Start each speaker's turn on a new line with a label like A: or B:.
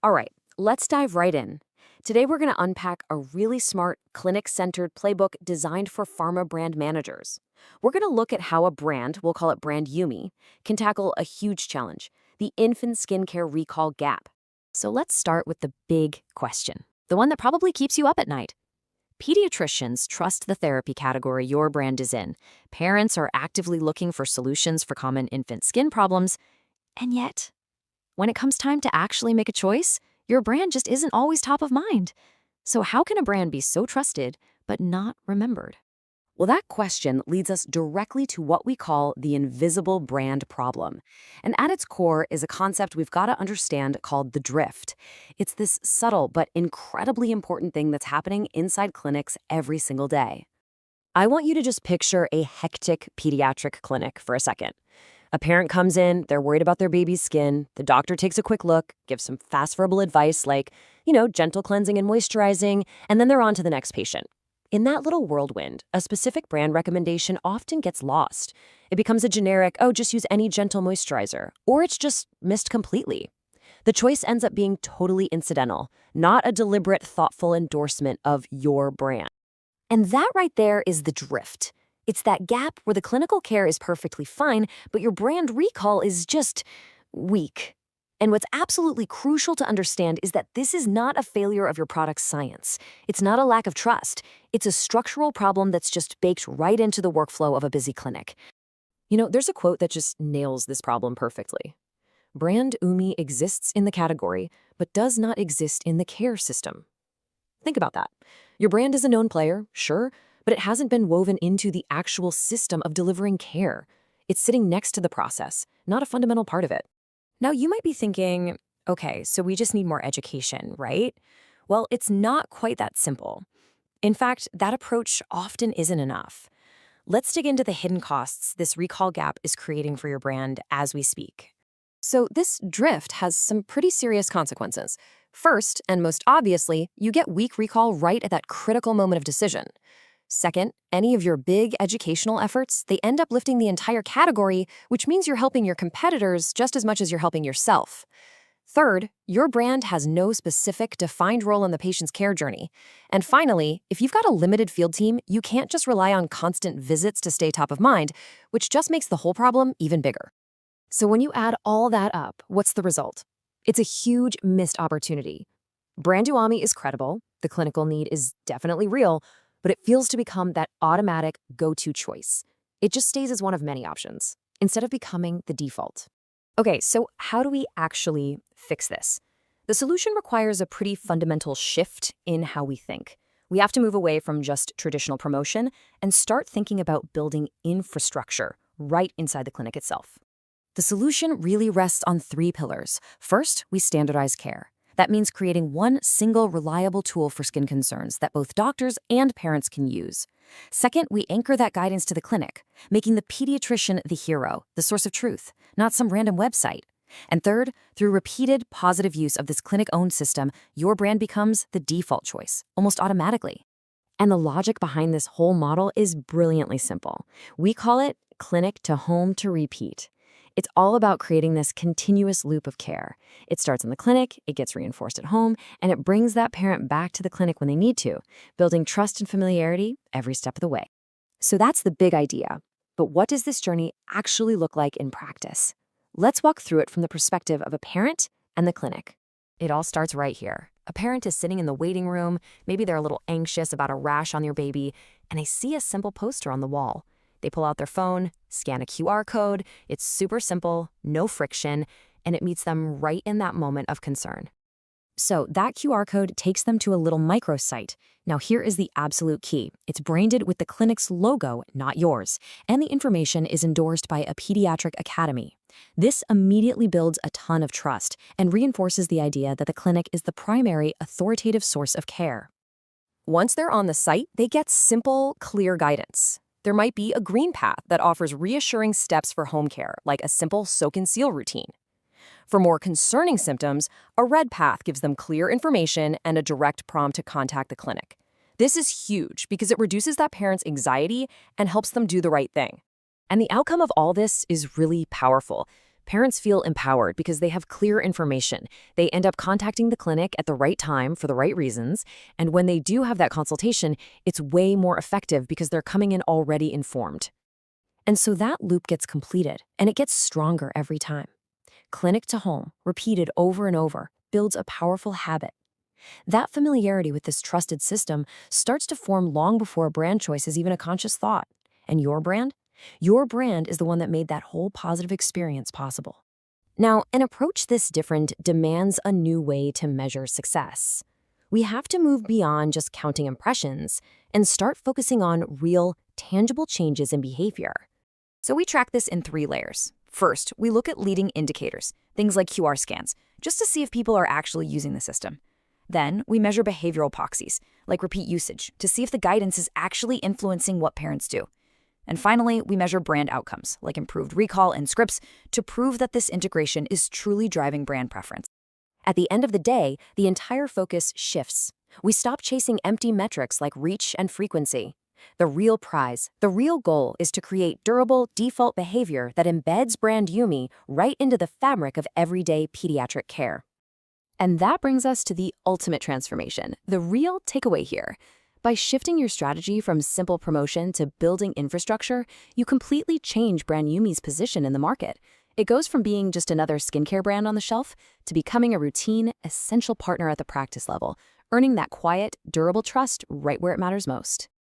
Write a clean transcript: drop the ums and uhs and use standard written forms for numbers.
A: All right, let's dive right in. Today, we're going to unpack a really smart, clinic centered playbook designed for pharma brand managers. We're going to look at how a brand, we'll call it Brand Yumi, can tackle a huge challenge, the infant skincare recall gap. So let's start with the big question, the one that probably keeps you up at night. Pediatricians trust the therapy category your brand is in. Parents are actively looking for solutions for common infant skin problems. And yet, when it comes time to actually make a choice, your brand just isn't always top of mind. So how can a brand be so trusted but not remembered? Well, that question leads us directly to what we call the invisible brand problem. And at its core is a concept we've got to understand called the drift. It's this subtle but incredibly important thing that's happening inside clinics every single day. I want you to just picture a hectic pediatric clinic for a second. A parent comes in, they're worried about their baby's skin. The doctor takes a quick look, gives some fast verbal advice like, gentle cleansing and moisturizing, and then they're on to the next patient. In that little whirlwind, a specific brand recommendation often gets lost. It becomes a generic, just use any gentle moisturizer, or it's just missed completely. The choice ends up being totally incidental, not a deliberate, thoughtful endorsement of your brand. And that right there is the drift. It's that gap where the clinical care is perfectly fine, but your brand recall is just weak. And what's absolutely crucial to understand is that this is not a failure of your product's science. It's not a lack of trust. It's a structural problem that's just baked right into the workflow of a busy clinic. There's a quote that just nails this problem perfectly. Brand Umi exists in the category, but does not exist in the care system. Think about that. Your brand is a known player, sure, but it hasn't been woven into the actual system of delivering care. It's sitting next to the process, not a fundamental part of it. Now, you might be thinking, okay, so we just need more education, right? Well, it's not quite that simple. In fact, that approach often isn't enough. Let's dig into the hidden costs this recall gap is creating for your brand as we speak. So this drift has some pretty serious consequences. First, and most obviously, you get weak recall right at that critical moment of decision. Second, any of your big educational efforts, they end up lifting the entire category, which means you're helping your competitors just as much as you're helping yourself. Third, your brand has no specific, defined role in the patient's care journey. And finally, if you've got a limited field team, you can't just rely on constant visits to stay top of mind, which just makes the whole problem even bigger. So when you add all that up, what's the result? It's a huge missed opportunity. Brand Uami is credible, the clinical need is definitely real, but it feels to become that automatic go-to choice. It just stays as one of many options, instead of becoming the default. Okay, so how do we actually fix this? The solution requires a pretty fundamental shift in how we think. We have to move away from just traditional promotion and start thinking about building infrastructure right inside the clinic itself. The solution really rests on 3 pillars. First, we standardize care. That means creating one single reliable tool for skin concerns that both doctors and parents can use. Second, we anchor that guidance to the clinic, making the pediatrician the hero, the source of truth, not some random website. And third, through repeated positive use of this clinic-owned system, your brand becomes the default choice, almost automatically. And the logic behind this whole model is brilliantly simple. We call it clinic to home to repeat. It's all about creating this continuous loop of care. It starts in the clinic, it gets reinforced at home, and it brings that parent back to the clinic when they need to, building trust and familiarity every step of the way. So that's the big idea. But what does this journey actually look like in practice? Let's walk through it from the perspective of a parent and the clinic. It all starts right here. A parent is sitting in the waiting room, maybe they're a little anxious about a rash on their baby, and they see a simple poster on the wall. They pull out their phone, scan a QR code. It's super simple, no friction, and it meets them right in that moment of concern. So that QR code takes them to a little microsite. Now here is the absolute key. It's branded with the clinic's logo, not yours, and the information is endorsed by a pediatric academy. This immediately builds a ton of trust and reinforces the idea that the clinic is the primary authoritative source of care. Once they're on the site, they get simple, clear guidance. There might be a green path that offers reassuring steps for home care, like a simple soak and seal routine. For more concerning symptoms, a red path gives them clear information and a direct prompt to contact the clinic. This is huge because it reduces that parent's anxiety and helps them do the right thing. And the outcome of all this is really powerful. Parents feel empowered because they have clear information. They end up contacting the clinic at the right time for the right reasons, and when they do have that consultation, it's way more effective because they're coming in already informed. And so that loop gets completed, and it gets stronger every time. Clinic to home, repeated over and over, builds a powerful habit. That familiarity with this trusted system starts to form long before a brand choice is even a conscious thought. And your brand? Your brand is the one that made that whole positive experience possible. Now, an approach this different demands a new way to measure success. We have to move beyond just counting impressions and start focusing on real, tangible changes in behavior. So we track this in 3 layers. First, we look at leading indicators, things like QR scans, just to see if people are actually using the system. Then, we measure behavioral proxies, like repeat usage, to see if the guidance is actually influencing what parents do. And finally, we measure brand outcomes, like improved recall and scripts, to prove that this integration is truly driving brand preference. At the end of the day, the entire focus shifts. We stop chasing empty metrics like reach and frequency. The real prize, the real goal is to create durable, default behavior that embeds brand Yumi right into the fabric of everyday pediatric care. And that brings us to the ultimate transformation, the real takeaway here. By shifting your strategy from simple promotion to building infrastructure, you completely change brand Yumi's position in the market. It goes from being just another skincare brand on the shelf to becoming a routine, essential partner at the practice level, earning that quiet, durable trust right where it matters most.